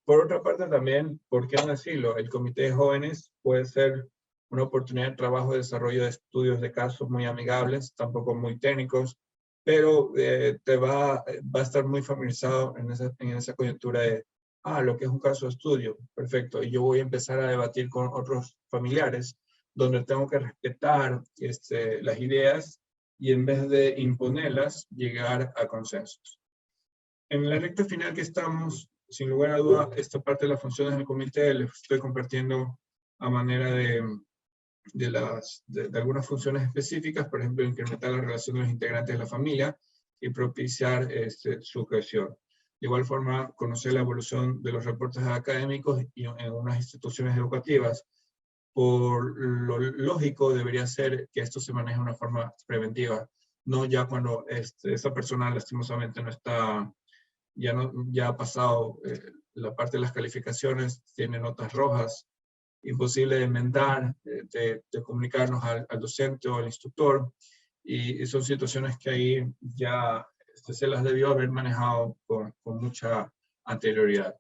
Por otra parte también, ¿por qué no decirlo? El comité de jóvenes puede ser una oportunidad de trabajo, de desarrollo de estudios de casos muy amigables, tampoco muy técnicos, pero va a estar muy familiarizado en esa coyuntura de, lo que es un caso de estudio, perfecto, y yo voy a empezar a debatir con otros familiares, donde tengo que respetar las ideas y en vez de imponerlas, llegar a consensos. En la recta final que estamos, sin lugar a duda, esta parte de las funciones del comité les estoy compartiendo a manera de algunas funciones específicas, por ejemplo, incrementar la relación de los integrantes de la familia y propiciar su cohesión. De igual forma, conocer la evolución de los reportes académicos y en unas instituciones educativas. Por lo lógico debería ser que esto se maneje de una forma preventiva, no ya cuando esa persona lastimosamente no está, ya ha pasado la parte de las calificaciones, tiene notas rojas, imposible de enmendar, de comunicarnos al docente o al instructor, y son situaciones que ahí ya se las debió haber manejado con mucha anterioridad.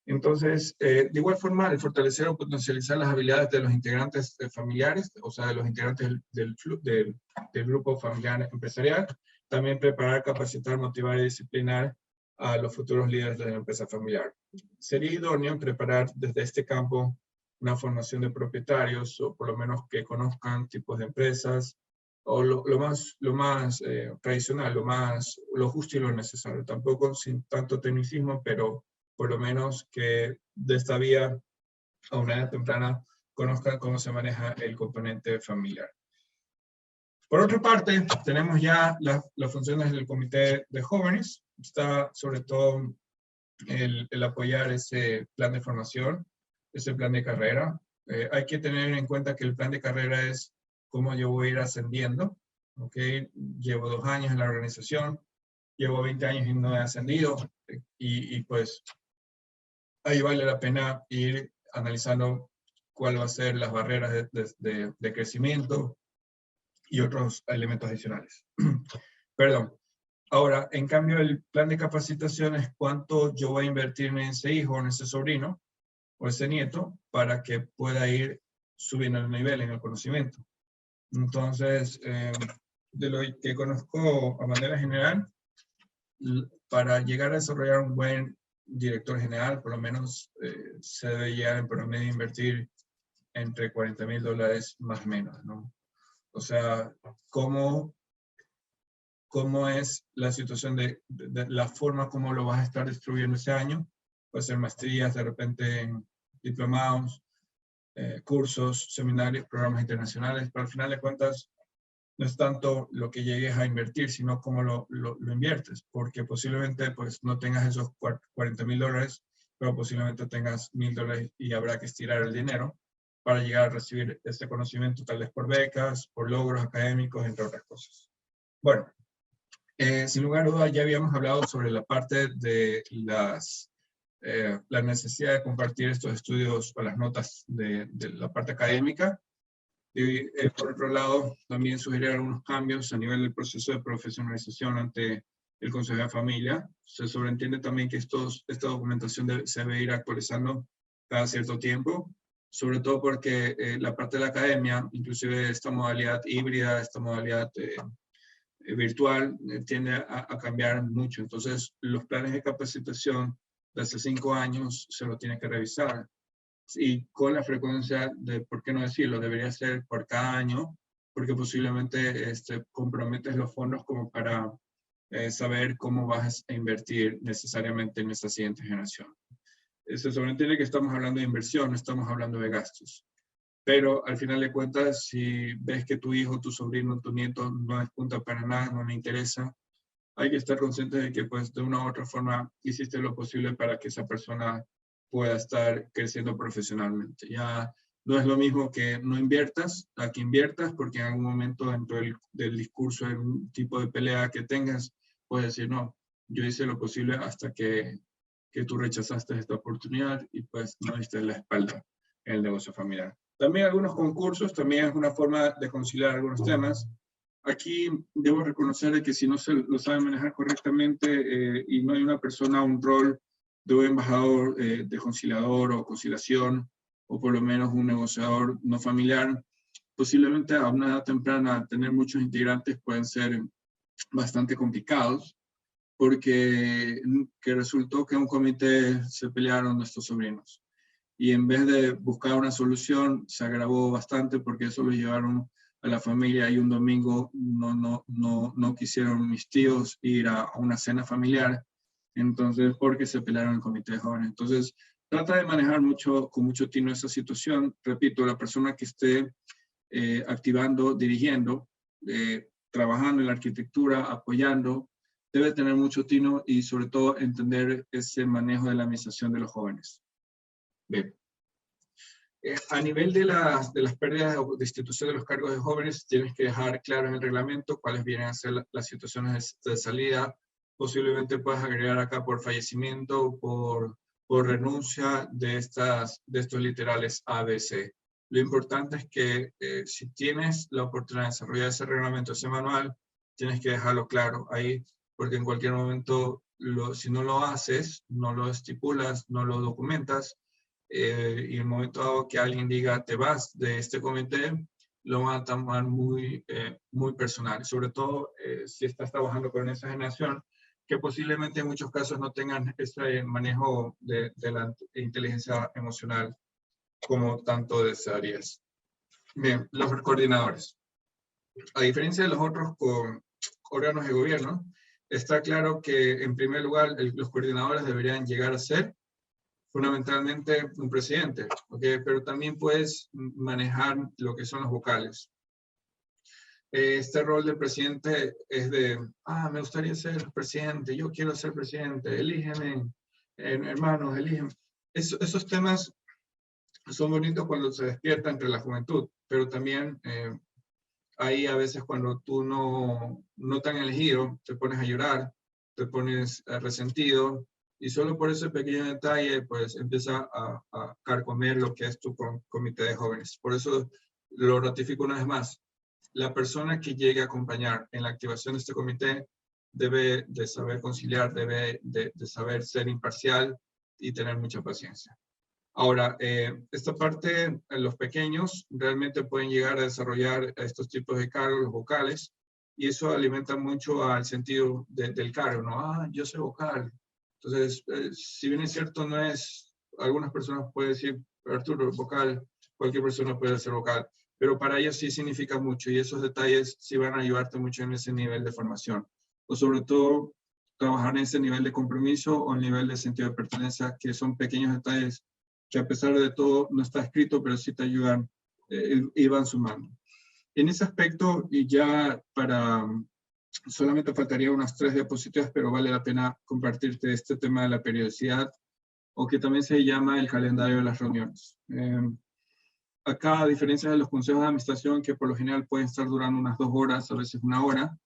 Entonces, de igual forma, el fortalecer o potencializar las habilidades de los integrantes familiares, o sea, de los integrantes del grupo familiar empresarial, también preparar, capacitar, motivar y disciplinar a los futuros líderes de la empresa familiar. Sería idóneo preparar desde este campo una formación de propietarios, o por lo menos que conozcan tipos de empresas, o lo más tradicional, lo justo y lo necesario. Tampoco sin tanto tecnicismo, pero por lo menos que de esta vía a una edad temprana conozcan cómo se maneja el componente familiar. Por otra parte, tenemos ya las funciones del comité de jóvenes. Está sobre todo el apoyar ese plan de formación, ese plan de carrera. Hay que tener en cuenta que el plan de carrera es cómo yo voy a ir ascendiendo. ¿Okay? Llevo 2 años en la organización, llevo 20 años y no he ascendido, y pues ahí vale la pena ir analizando cuál va a ser las barreras de crecimiento y otros elementos adicionales. Perdón. Ahora, en cambio, el plan de capacitación es cuánto yo voy a invertir en ese hijo, en ese sobrino o ese nieto para que pueda ir subiendo el nivel en el conocimiento. Entonces, de lo que conozco a manera general, para llegar a desarrollar un buen director general, por lo menos se debe llegar en promedio a invertir entre $40,000 más o menos, ¿no? O sea, ¿cómo es la situación de la forma como lo vas a estar distribuyendo ese año? Puede ser maestrías, de repente en diplomados, cursos, seminarios, programas internacionales, pero al final de cuentas no es tanto lo que llegues a invertir, sino cómo lo inviertes, porque posiblemente pues no tengas esos $40,000, pero posiblemente tengas $1,000 y habrá que estirar el dinero para llegar a recibir este conocimiento, tal vez por becas, por logros académicos, entre otras cosas. Bueno, sin lugar a dudas ya habíamos hablado sobre la parte de la necesidad de compartir estos estudios o las notas de la parte académica. Y por otro lado, también sugerir algunos cambios a nivel del proceso de profesionalización ante el Consejo de Familia. Se sobreentiende también que esta documentación se debe ir actualizando cada cierto tiempo, sobre todo porque la parte de la academia, inclusive esta modalidad híbrida, esta modalidad virtual, tiende a cambiar mucho. Entonces, los planes de capacitación de hace 5 años se lo tiene que revisar. Y con la frecuencia de, ¿por qué no decirlo? Debería ser por cada año, porque posiblemente comprometes los fondos como para saber cómo vas a invertir necesariamente en esta siguiente generación. Se sobreentiende que estamos hablando de inversión, no estamos hablando de gastos. Pero al final de cuentas, si ves que tu hijo, tu sobrino, tu nieto no despunta para nada, no le interesa, hay que estar consciente de que pues de una u otra forma hiciste lo posible para que esa persona pueda estar creciendo profesionalmente. Ya no es lo mismo que no inviertas, a que inviertas, porque en algún momento dentro del discurso, en un tipo de pelea que tengas, puedes decir, no, yo hice lo posible hasta que tú rechazaste esta oportunidad y pues no diste la espalda en el negocio familiar. También algunos concursos, también es una forma de conciliar algunos temas. Aquí debo reconocer que si no se lo saben manejar correctamente y no hay una persona, un rol de un embajador de conciliador o conciliación, o por lo menos un negociador no familiar, posiblemente a una edad temprana tener muchos integrantes pueden ser bastante complicados, porque que resultó que en un comité se pelearon nuestros sobrinos. Y en vez de buscar una solución, se agravó bastante porque eso lo llevaron a la familia y un domingo no quisieron mis tíos ir a una cena familiar, entonces porque se pelearon en el comité de jóvenes. Entonces, trata de manejar con mucho tino esa situación. Repito, la persona que esté activando, dirigiendo, trabajando en la arquitectura, apoyando, debe tener mucho tino y sobre todo entender ese manejo de la administración de los jóvenes. Bien. A nivel de las pérdidas o destitución de los cargos de jóvenes, tienes que dejar claro en el reglamento cuáles vienen a ser las situaciones de salida. Posiblemente puedas agregar acá por fallecimiento, por renuncia de estos literales A, B, C. Lo importante es que si tienes la oportunidad de desarrollar ese reglamento, ese manual, tienes que dejarlo claro ahí, porque en cualquier momento, si no lo haces, no lo estipulas, no lo documentas, y en el momento dado que alguien diga te vas de este comité, lo van a tomar muy personal, sobre todo si estás trabajando con esa generación que posiblemente en muchos casos no tengan ese manejo de la inteligencia emocional como tanto desearías. Bien, los coordinadores. A diferencia de los otros órganos de gobierno, está claro que en primer lugar los coordinadores deberían llegar a ser fundamentalmente un presidente, ¿okay? Pero también puedes manejar lo que son los vocales. Este rol del presidente es de, me gustaría ser presidente, yo quiero ser presidente, elígeme, hermanos, elígeme. Esos temas son bonitos cuando se despierta entre la juventud, pero también ahí a veces cuando tú no te han elegido, te pones a llorar, te pones resentido, y solo por ese pequeño detalle, pues empieza a carcomer lo que es tu comité de jóvenes. Por eso lo ratifico una vez más. La persona que llegue a acompañar en la activación de este comité debe de saber conciliar, debe de saber ser imparcial y tener mucha paciencia. Ahora, esta parte, los pequeños realmente pueden llegar a desarrollar estos tipos de cargos vocales, y eso alimenta mucho al sentido del cargo, ¿no? Yo soy vocal. Entonces, si bien es cierto, no es, algunas personas pueden decir, Arturo, vocal, cualquier persona puede ser vocal, pero para ellos sí significa mucho, y esos detalles sí van a ayudarte mucho en ese nivel de formación. O sobre todo, trabajar en ese nivel de compromiso o el nivel de sentido de pertenencia, que son pequeños detalles que a pesar de todo no está escrito, pero sí te ayudan y van sumando. En ese aspecto, y ya solamente faltaría unas 3 diapositivas, pero vale la pena compartirte este tema de la periodicidad, o que también se llama el calendario de las reuniones. Acá, a diferencia de los consejos de administración, que por lo general pueden estar durando unas 2 horas, a veces 1 hora,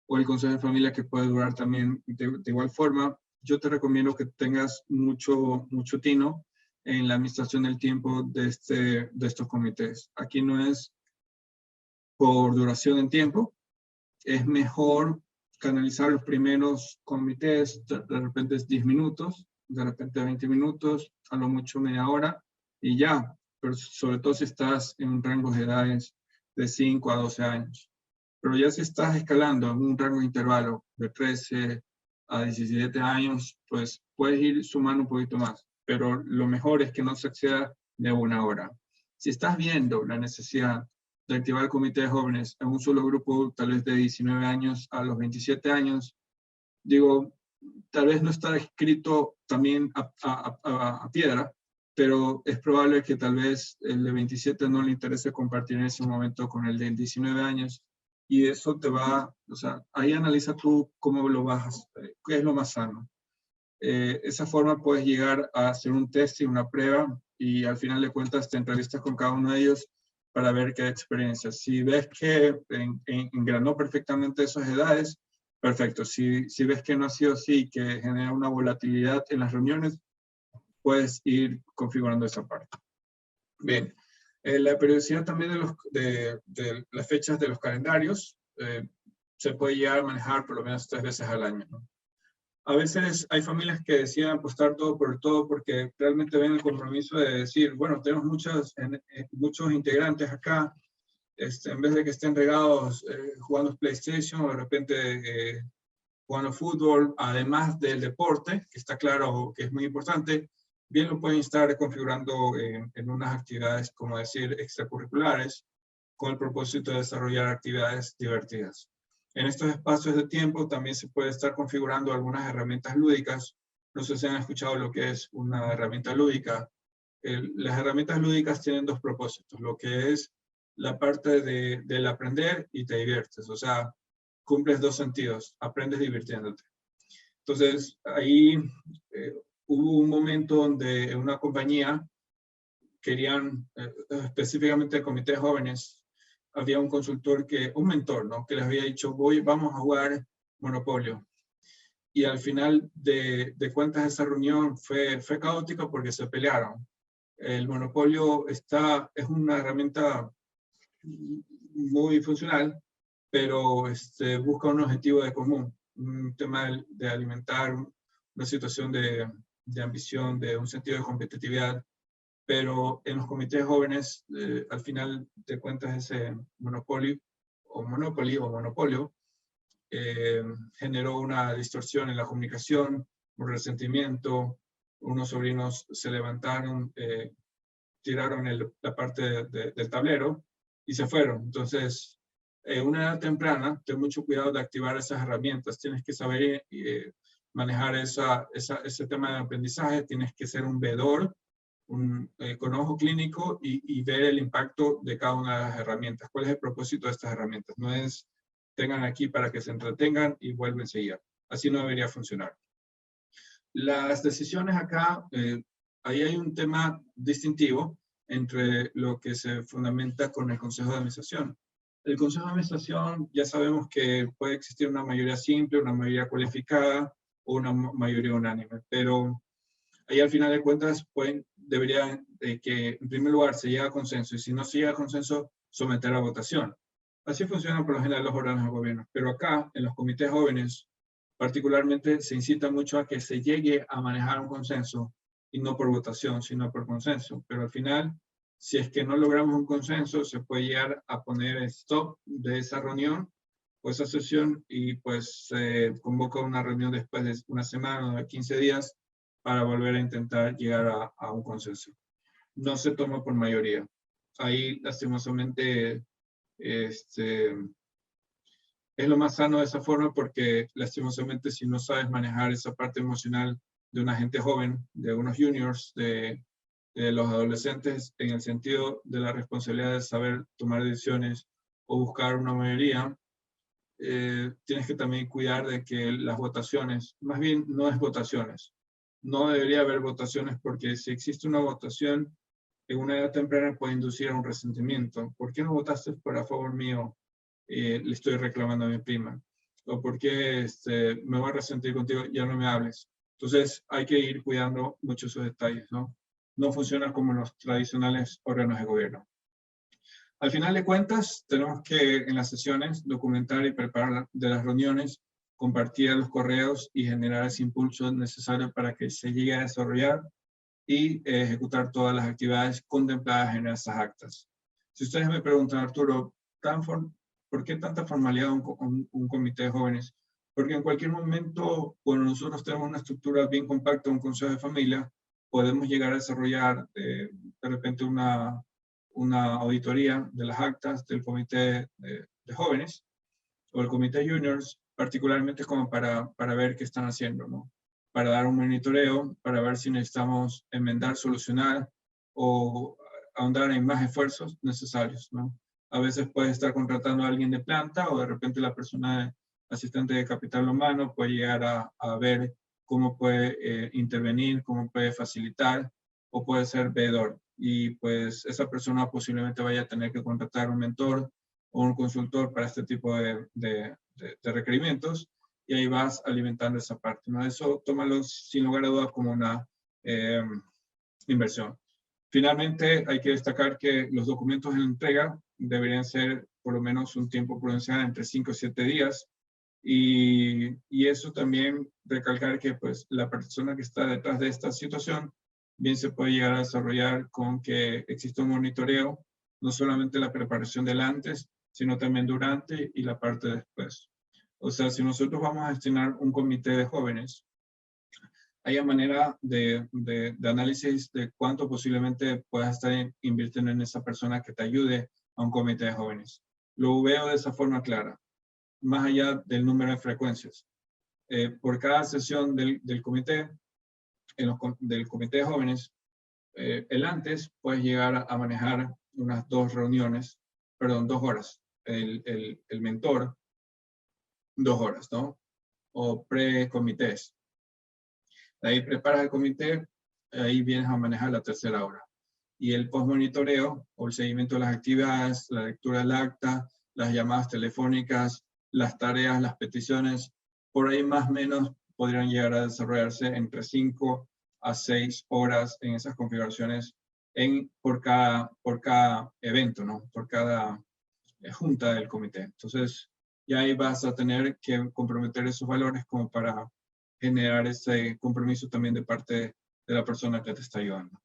o el consejo de familia que puede durar también de igual forma, yo te recomiendo que tengas mucho tino en la administración del tiempo de estos comités. Aquí no es por duración en tiempo, es mejor canalizar los primeros comités, de repente es 10 minutos, de repente 20 minutos, a lo mucho media hora, y ya, pero sobre todo si estás en un rango de edades de 5 a 12 años. Pero ya si estás escalando en un rango de intervalo de 13 a 17 años, pues puedes ir sumando un poquito más, pero lo mejor es que no se exceda de 1 hora. Si estás viendo la necesidad de activar el comité de jóvenes en un solo grupo, tal vez de 19 años a los 27 años, digo, tal vez no está escrito también a piedra, pero es probable que tal vez el de 27 no le interese compartir en ese momento con el de 19 años, y eso te va, o sea, ahí analiza tú cómo lo vas, qué es lo más sano. Esa forma puedes llegar a hacer un test y una prueba, y al final de cuentas te entrevistas con cada uno de ellos para ver qué experiencia. Si ves que engranó perfectamente esas edades, perfecto. Si ves que no ha sido así, que genera una volatilidad en las reuniones, puedes ir configurando esa parte. Bien, la periodicidad también de las fechas de los calendarios se puede llegar a manejar por lo menos 3 veces al año, ¿no? A veces hay familias que deciden apostar todo por el todo porque realmente ven el compromiso de decir, bueno, tenemos muchos integrantes acá, en vez de que estén regados jugando PlayStation o de repente jugando fútbol, además del deporte, que está claro que es muy importante, bien lo pueden estar configurando en unas actividades, como decir, extracurriculares, con el propósito de desarrollar actividades divertidas. En estos espacios de tiempo también se puede estar configurando algunas herramientas lúdicas. No sé si han escuchado lo que es una herramienta lúdica. Las herramientas lúdicas tienen dos propósitos, lo que es la parte del aprender y te diviertes, o sea, cumples dos sentidos, aprendes divirtiéndote. Entonces, ahí hubo un momento donde en una compañía querían, específicamente el comité de jóvenes, había un consultor, un mentor, ¿no? Que les había dicho, vamos a jugar Monopolio. Y al final de cuentas esa reunión fue caótica porque se pelearon. El Monopolio es una herramienta muy funcional, pero busca un objetivo de común, un tema de alimentar una situación de ambición, de un sentido de competitividad, pero en los comités jóvenes, al final de cuentas ese monopolio, generó una distorsión en la comunicación, un resentimiento, unos sobrinos se levantaron, tiraron la parte del tablero y se fueron. Entonces, una edad temprana, ten mucho cuidado de activar esas herramientas. Tienes que saber manejar ese tema de aprendizaje. Tienes que ser un veedor con ojo clínico y ver el impacto de cada una de las herramientas. ¿Cuál es el propósito de estas herramientas? No es tengan aquí para que se entretengan y vuelven enseguida. Así no debería funcionar. Las decisiones acá, ahí hay un tema distintivo entre lo que se fundamenta con el Consejo de Administración. El Consejo de Administración ya sabemos que puede existir una mayoría simple, una mayoría cualificada o una mayoría unánime, pero ahí al final de cuentas debería que en primer lugar se llegue a consenso y si no se llega a consenso, someter a votación. Así funcionan por lo general los órganos de gobierno, pero acá en los comités jóvenes particularmente se incita mucho a que se llegue a manejar un consenso y no por votación, sino por consenso. Pero al final, si es que no logramos un consenso, se puede llegar a poner stop de esa reunión o esa sesión y pues se convoca una reunión después de una semana o de 15 días para volver a intentar llegar a un consenso. No se toma por mayoría. Ahí, lastimosamente, es lo más sano de esa forma porque, lastimosamente, si no sabes manejar esa parte emocional de una gente joven, de unos juniors, de los adolescentes, en el sentido de la responsabilidad de saber tomar decisiones o buscar una mayoría, tienes que también cuidar de que las votaciones, más bien no es votaciones, no debería haber votaciones porque si existe una votación en una edad temprana puede inducir a un resentimiento. ¿Por qué no votaste a favor mío? Le estoy reclamando a mi prima. O por qué me voy a resentir contigo, ya no me hables. Entonces hay que ir cuidando mucho esos detalles, ¿no? No funciona como los tradicionales órganos de gobierno. Al final de cuentas, tenemos que en las sesiones documentar y preparar de las reuniones, compartir los correos y generar ese impulso necesario para que se llegue a desarrollar y ejecutar todas las actividades contempladas en esas actas. Si ustedes me preguntan, Arturo, ¿por qué tanta formalidad un comité de jóvenes? Porque en cualquier momento, cuando nosotros tenemos una estructura bien compacta, un consejo de familia, podemos llegar a desarrollar de repente una auditoría de las actas del comité de jóvenes o el comité juniors particularmente como para ver qué están haciendo, ¿no? Para dar un monitoreo, para ver si necesitamos enmendar, solucionar o ahondar en más esfuerzos necesarios, ¿no? A veces puedes estar contratando a alguien de planta o de repente la persona asistente de capital humano puede llegar a ver cómo puede intervenir, cómo puede facilitar o puede ser veedor. Y pues esa persona posiblemente vaya a tener que contratar un mentor o un consultor para este tipo de requerimientos y ahí vas alimentando esa parte, ¿no? Eso tómalo sin lugar a dudas como una inversión. Finalmente, hay que destacar que los documentos en entrega deberían ser por lo menos un tiempo prudencial entre 5 y 7 días. Y eso también recalcar que pues, la persona que está detrás de esta situación bien se puede llegar a desarrollar con que exista un monitoreo, no solamente la preparación del antes, sino también durante y la parte después. O sea, si nosotros vamos a destinar un comité de jóvenes, haya manera de análisis de cuánto posiblemente puedas estar invirtiendo en esa persona que te ayude a un comité de jóvenes. Lo veo de esa forma clara, más allá del número de frecuencias. Por cada sesión del comité, del comité de jóvenes, el antes puedes llegar a manejar unas 2 horas. El mentor, 2 horas, ¿no? O pre-comités. De ahí preparas el comité, ahí vienes a manejar la 3.ª hora. Y el post-monitoreo o el seguimiento de las actividades, la lectura del acta, las llamadas telefónicas, las tareas, las peticiones, por ahí más o menos podrían llegar a desarrollarse entre 5 a 6 horas en esas configuraciones por cada evento, ¿no? Por cada junta del comité. Entonces, ya ahí vas a tener que comprometer esos valores como para generar ese compromiso también de parte de la persona que te está ayudando.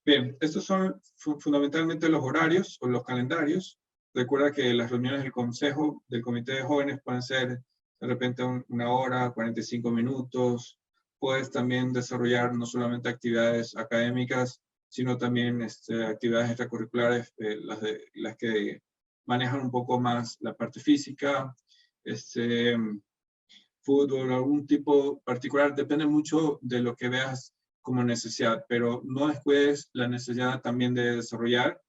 Bien, estos son fundamentalmente los horarios o los calendarios. Recuerda que las reuniones del consejo, del comité de jóvenes pueden ser de repente 1 hora, 45 minutos. Puedes también desarrollar no solamente actividades académicas, sino también actividades extracurriculares, las que manejan un poco más la parte física, fútbol, algún tipo particular, depende mucho de lo que veas como necesidad, pero no descuides la necesidad también de desarrollar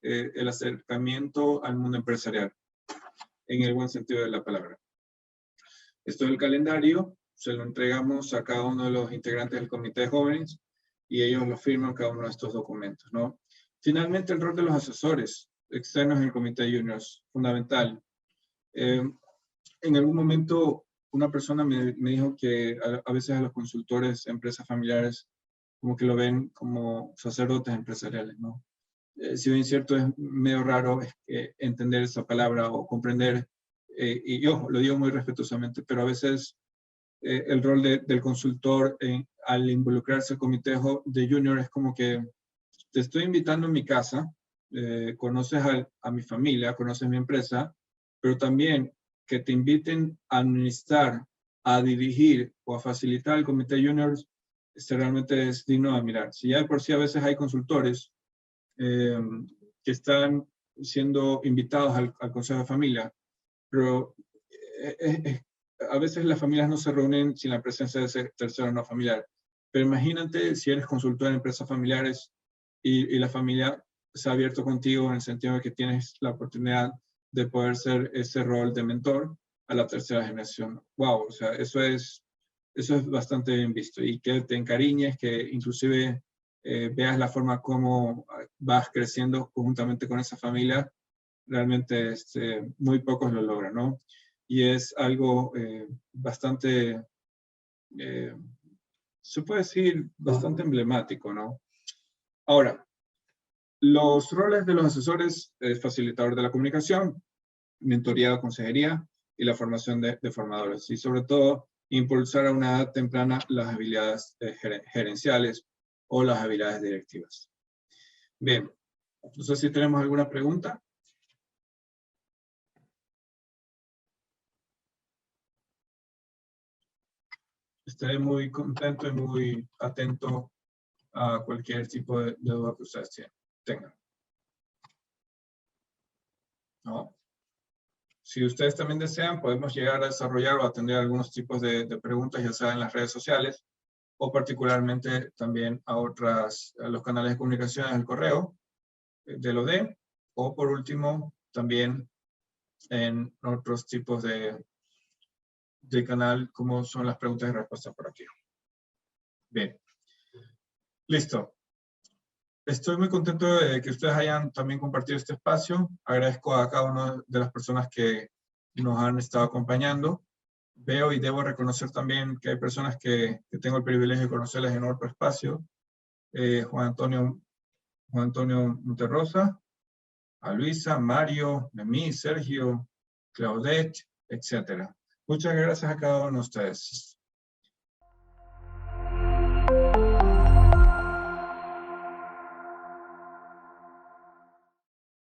el acercamiento al mundo empresarial, en el buen sentido de la palabra. Esto es el calendario, se lo entregamos a cada uno de los integrantes del comité de jóvenes y ellos lo firman cada uno de estos documentos, ¿no? Finalmente, el rol de los asesores externos en el comité de juniors, fundamental. En algún momento, una persona me dijo que a veces a los consultores, empresas familiares, como que lo ven como sacerdotes empresariales, ¿no? Si bien es cierto, es medio raro entender esa palabra o comprender, y yo lo digo muy respetuosamente, pero a veces el rol del consultor al involucrarse en el comité de junior es como que te estoy invitando a mi casa, conoces a mi familia, conoces mi empresa, pero también que te inviten a administrar, a dirigir o a facilitar el comité juniors, realmente es digno de mirar. Si ya de por sí a veces hay consultores que están siendo invitados al Consejo de Familia, pero a veces las familias no se reúnen sin la presencia de ese tercero no familiar. Pero imagínate si eres consultor en empresas familiares y la familia se ha abierto contigo en el sentido de que tienes la oportunidad de poder ser ese rol de mentor a la 3.ª generación. ¡Wow! O sea, eso es bastante bien visto. Y que te encariñes, que inclusive veas la forma como vas creciendo conjuntamente con esa familia, realmente muy pocos lo logran, ¿no? Y es algo bastante, se puede decir, bastante emblemático, ¿no? Ahora, los roles de los asesores es facilitador de la comunicación, mentoría o consejería y la formación de formadores. Y sobre todo, impulsar a una edad temprana las habilidades gerenciales o las habilidades directivas. Bien, no sé si tenemos alguna pregunta. Estaré muy contento y muy atento a cualquier tipo de duda que ustedes tengan. ¿No? Si ustedes también desean, podemos llegar a desarrollar o atender algunos tipos de preguntas, ya sea en las redes sociales, o particularmente también a los canales de comunicación del correo del OD, o por último, también en otros tipos de canal, como son las preguntas y respuestas por aquí. Bien. Listo. Estoy muy contento de que ustedes hayan también compartido este espacio. Agradezco a cada una de las personas que nos han estado acompañando. Veo y debo reconocer también que hay personas que tengo el privilegio de conocerles en otro espacio. Juan Antonio Monterrosa, a Luisa, Mario, Memí, Sergio, Claudette, etc. Muchas gracias a cada uno de ustedes.